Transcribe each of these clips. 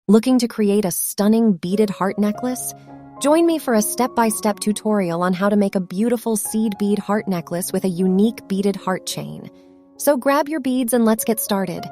Looking to create a stunning beaded heart necklace? Join me for a step-by-step tutorial on how to make a beautiful seed bead heart necklace with a unique beaded heart chain. So grab your beads and let's get started.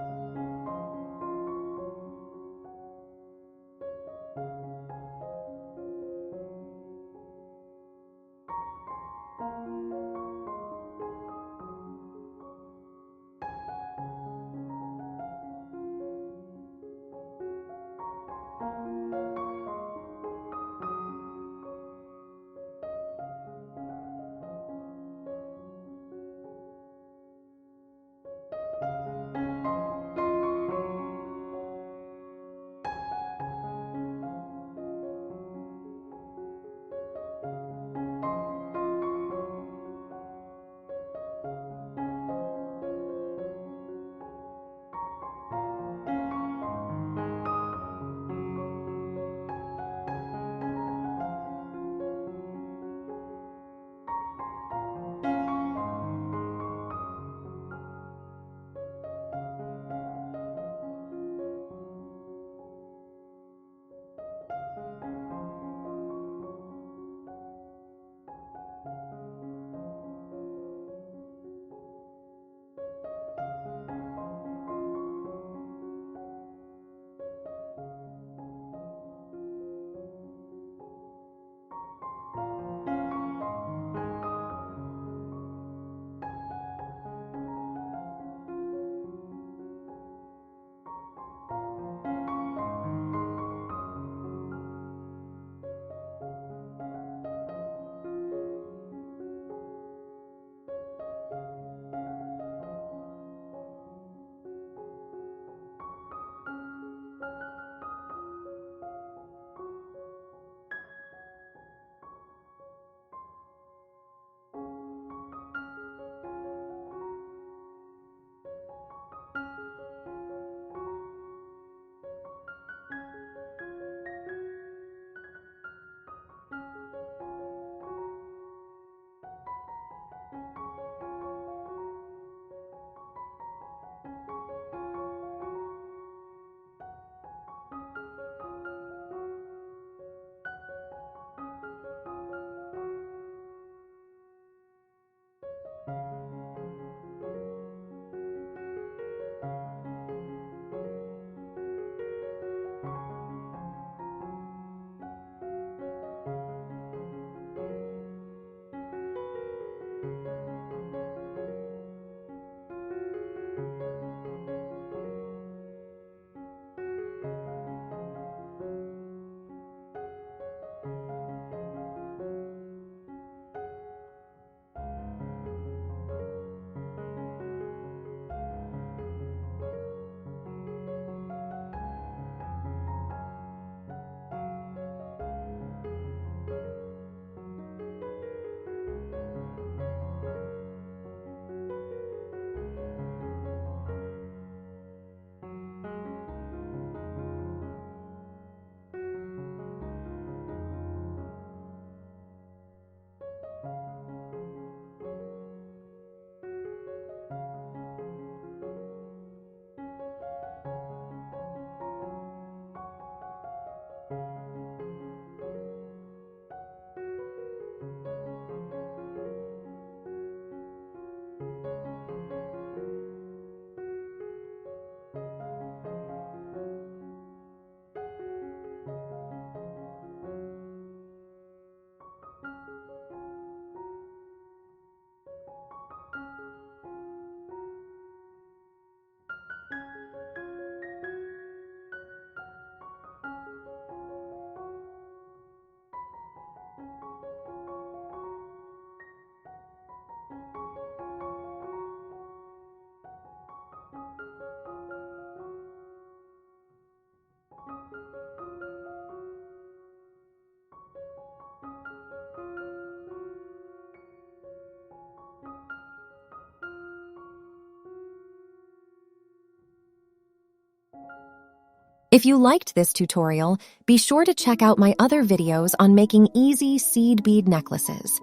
If you liked this tutorial, be sure to check out my other videos on making easy seed bead necklaces.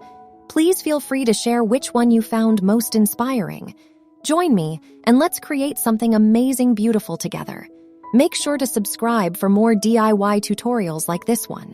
Please feel free to share which one you found most inspiring. Join me and let's create something amazing beautiful together. Make sure to subscribe for more DIY tutorials like this one.